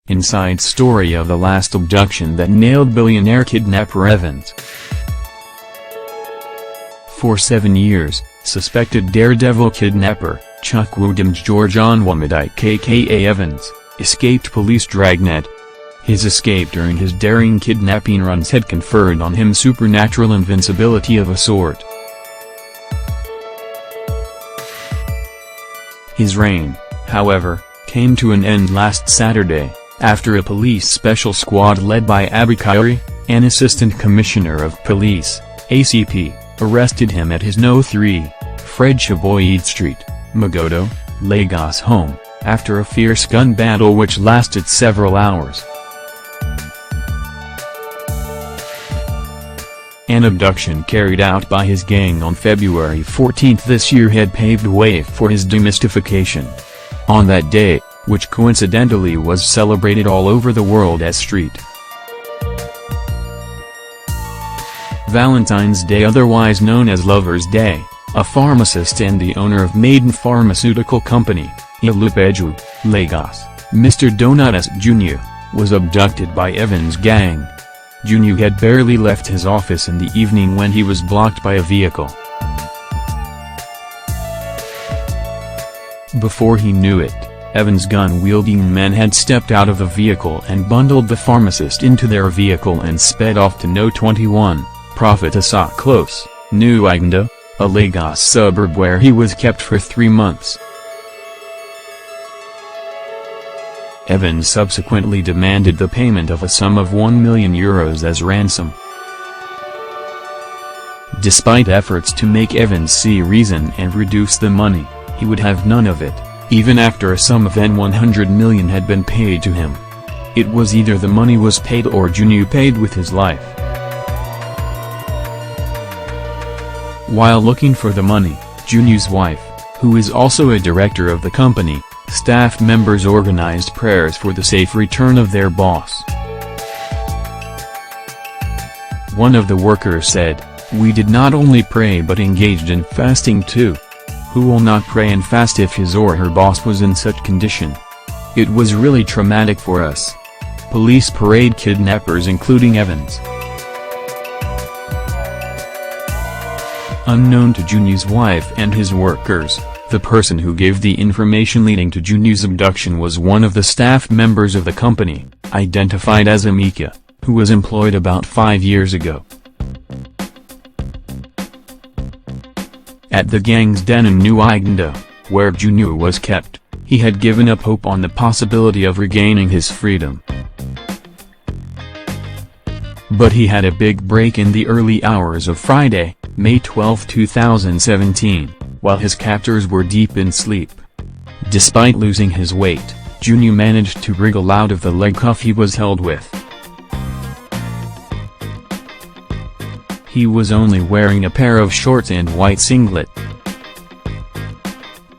inside story of the last abduction that nailed billionaire kidnapper Evans. For 7 years, suspected daredevil kidnapper, Chukwudemeje George Onwamadike aka Evans, escaped police dragnet. His escape during his daring kidnapping runs had conferred on him supernatural invincibility of a sort. His reign, however, came to an end last Saturday, after a police special squad led by Abba Kyari, an assistant commissioner of police, ACP, arrested him at his No. 3, Fred Shoboyede Street, Magodo, Lagos home, after a fierce gun battle which lasted several hours. An abduction carried out by his gang on February 14 this year had paved way for his demystification. On that day, which coincidentally was celebrated all over the world as Street Valentine's Day, otherwise known as Lover's Day, a pharmacist and the owner of Maiden Pharmaceutical Company, Ilupeju, Lagos, Mr. Donatus Jr., was abducted by Evans' gang. Jr. had barely left his office in the evening when he was blocked by a vehicle. Before he knew it, Evans' gun-wielding men had stepped out of the vehicle and bundled the pharmacist into their vehicle and sped off to No. 21, Prophet Asa Close, New Igndo, a Lagos suburb where he was kept for 3 months. Evans subsequently demanded the payment of a sum of €1 million as ransom. Despite efforts to make Evans see reason and reduce the money, he would have none of it, even after a sum of $100 million had been paid to him. It was either the money was paid or Jr. paid with his life. While looking for the money, Jr.'s wife, who is also a director of the company, staff members organized prayers for the safe return of their boss. One of the workers said, "We did not only pray but engaged in fasting too. Who will not pray and fast if his or her boss was in such condition? It was really traumatic for us." Police parade kidnappers including Evans. Unknown to Jr.'s wife and his workers, the person who gave the information leading to Jr.'s abduction was one of the staff members of the company, identified as Amika, who was employed about 5 years ago. At the gang's den in New Igndo, where Jr. was kept, he had given up hope on the possibility of regaining his freedom. But he had a big break in the early hours of Friday, May 12, 2017. While his captors were deep in sleep. Despite losing his weight, Jr. managed to wriggle out of the leg cuff he was held with. He was only wearing a pair of shorts and white singlet.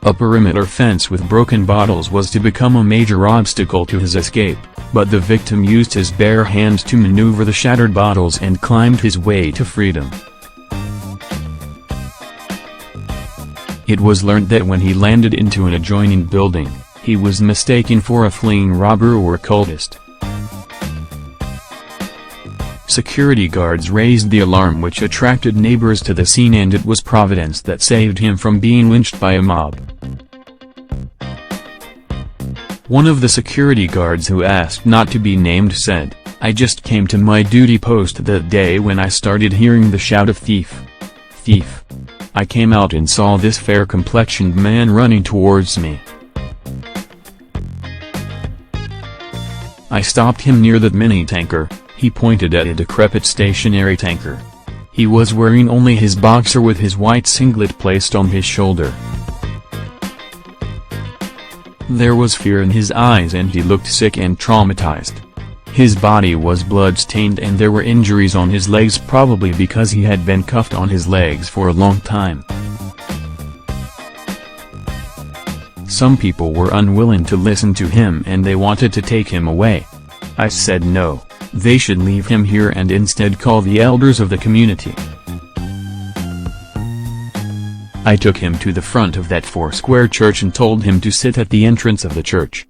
A perimeter fence with broken bottles was to become a major obstacle to his escape, but the victim used his bare hands to maneuver the shattered bottles and climbed his way to freedom. It was learned that when he landed into an adjoining building, he was mistaken for a fleeing robber or cultist. Security guards raised the alarm which attracted neighbors to the scene, and it was Providence that saved him from being lynched by a mob. One of the security guards who asked not to be named said, "I just came to my duty post that day when I started hearing the shout of thief. Thief. I came out and saw this fair-complexioned man running towards me. I stopped him near the mini-tanker," he pointed at a decrepit stationary tanker. He was wearing only his boxer with his white singlet placed on his shoulder. There was fear in his eyes and he looked sick and traumatized. His body was blood-stained and there were injuries on his legs, probably because he had been cuffed on his legs for a long time. Some people were unwilling to listen to him and they wanted to take him away. I said no, they should leave him here and instead call the elders of the community. I took him to the front of that 4-square church and told him to sit at the entrance of the church.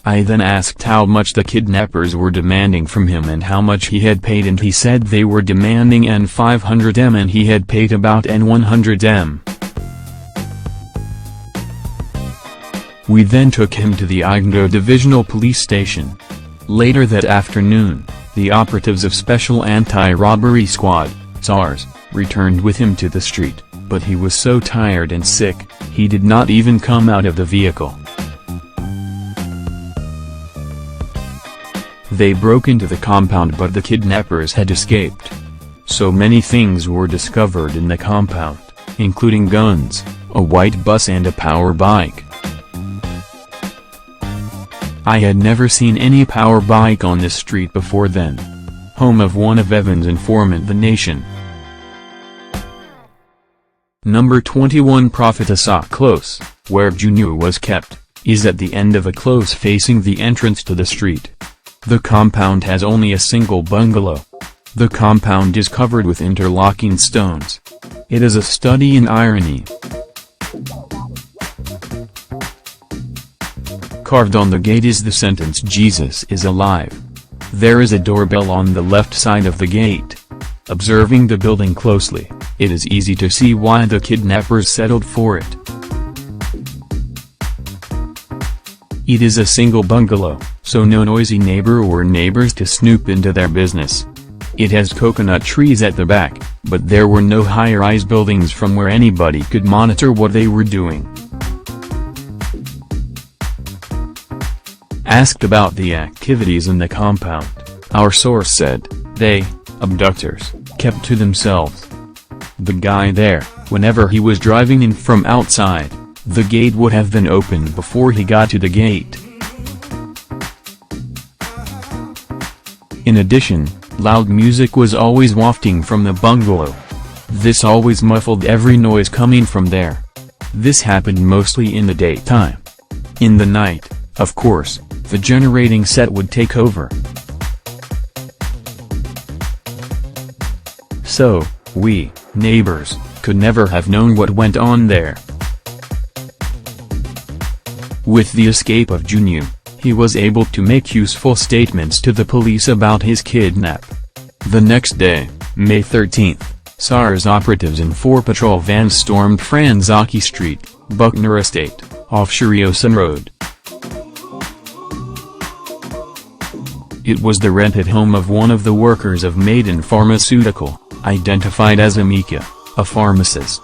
I then asked how much the kidnappers were demanding from him and how much he had paid, and he said they were demanding N 500M and he had paid about N 100M. We then took him to the Igndo Divisional Police Station. Later that afternoon, the operatives of Special Anti-Robbery Squad, SARS, returned with him to the street, but he was so tired and sick, he did not even come out of the vehicle. They broke into the compound, but the kidnappers had escaped. So many things were discovered in the compound, including guns, a white bus and a power bike. I had never seen any power bike on this street before then. Home of one of Evans' informant, The Nation. Number 21 Prophetessa Close, where Junior was kept, is at the end of a close facing the entrance to the street. The compound has only a single bungalow. The compound is covered with interlocking stones. It is a study in irony. Carved on the gate is the sentence, "Jesus is alive." There is a doorbell on the left side of the gate. Observing the building closely, it is easy to see why the kidnappers settled for it. It is a single bungalow, so no noisy neighbor or neighbors to snoop into their business. It has coconut trees at the back, but there were no high-rise buildings from where anybody could monitor what they were doing. Asked about the activities in the compound, our source said, they, abductors, kept to themselves. The guy there, whenever he was driving in from outside, the gate would have been opened before he got to the gate. In addition, loud music was always wafting from the bungalow. This always muffled every noise coming from there. This happened mostly in the daytime. In the night, of course, the generating set would take over. So, we, neighbors, could never have known what went on there. With the escape of Junior, he was able to make useful statements to the police about his kidnap. The next day, May 13th, SARS operatives in 4 patrol vans stormed Franzaki Street, Buckner Estate, off Shiriosan Road. It was the rented home of one of the workers of Maiden Pharmaceutical, identified as Amika, a pharmacist.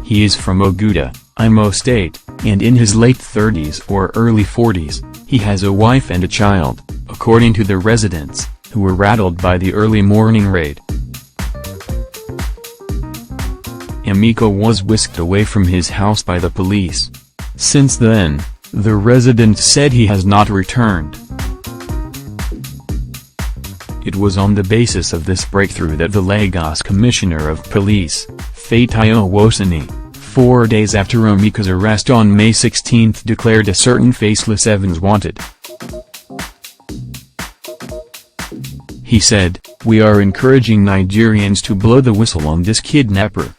He is from Oguta, Imo State, and in his late 30s or early 40s, he has a wife and a child, according to the residents, who were rattled by the early morning raid. Amika was whisked away from his house by the police. Since then, the resident said he has not returned. It was on the basis of this breakthrough that the Lagos Commissioner of Police, Fatayo Wosani, 4 days after Amika's arrest on May 16, declared a certain faceless Evans wanted. He said, "We are encouraging Nigerians to blow the whistle on this kidnapper.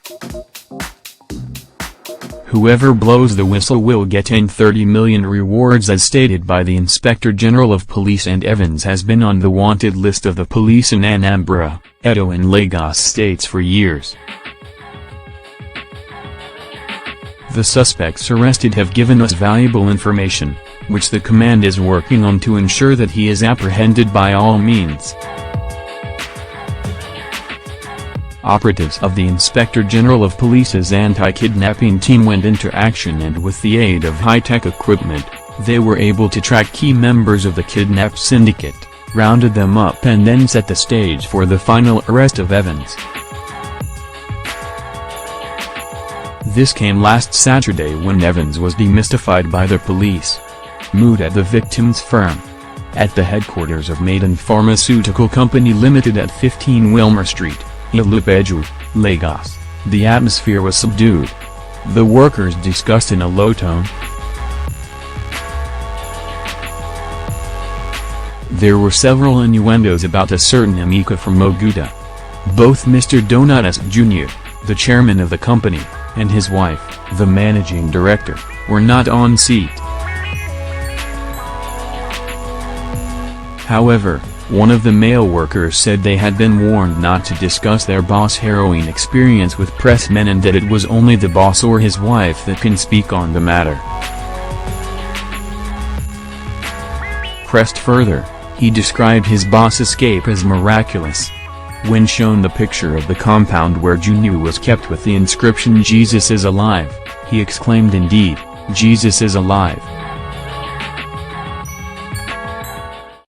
Whoever blows the whistle will get in 30 million rewards," as stated by the Inspector General of Police, and Evans has been on the wanted list of the police in Anambra, Edo and Lagos states for years. The suspects arrested have given us valuable information, which the command is working on to ensure that he is apprehended by all means. Operatives of the Inspector General of Police's anti-kidnapping team went into action, and with the aid of high-tech equipment, they were able to track key members of the kidnap syndicate, rounded them up and then set the stage for the final arrest of Evans. This came last Saturday when Evans was demystified by the police. Mood at the victim's firm. At the headquarters of Maiden Pharmaceutical Company Limited at 15 Wilmer Street, Ilupeju, Lagos, the atmosphere was subdued. The workers discussed in a low tone. There were several innuendos about a certain Amika from Oguta. Both Mr. Donatus Jr., the chairman of the company, and his wife, the managing director, were not on seat. However, one of the male workers said they had been warned not to discuss their boss' harrowing experience with pressmen and that it was only the boss or his wife that can speak on the matter. Pressed further, he described his boss' escape as miraculous. When shown the picture of the compound where Junu was kept with the inscription "Jesus is alive," he exclaimed, "Indeed, Jesus is alive."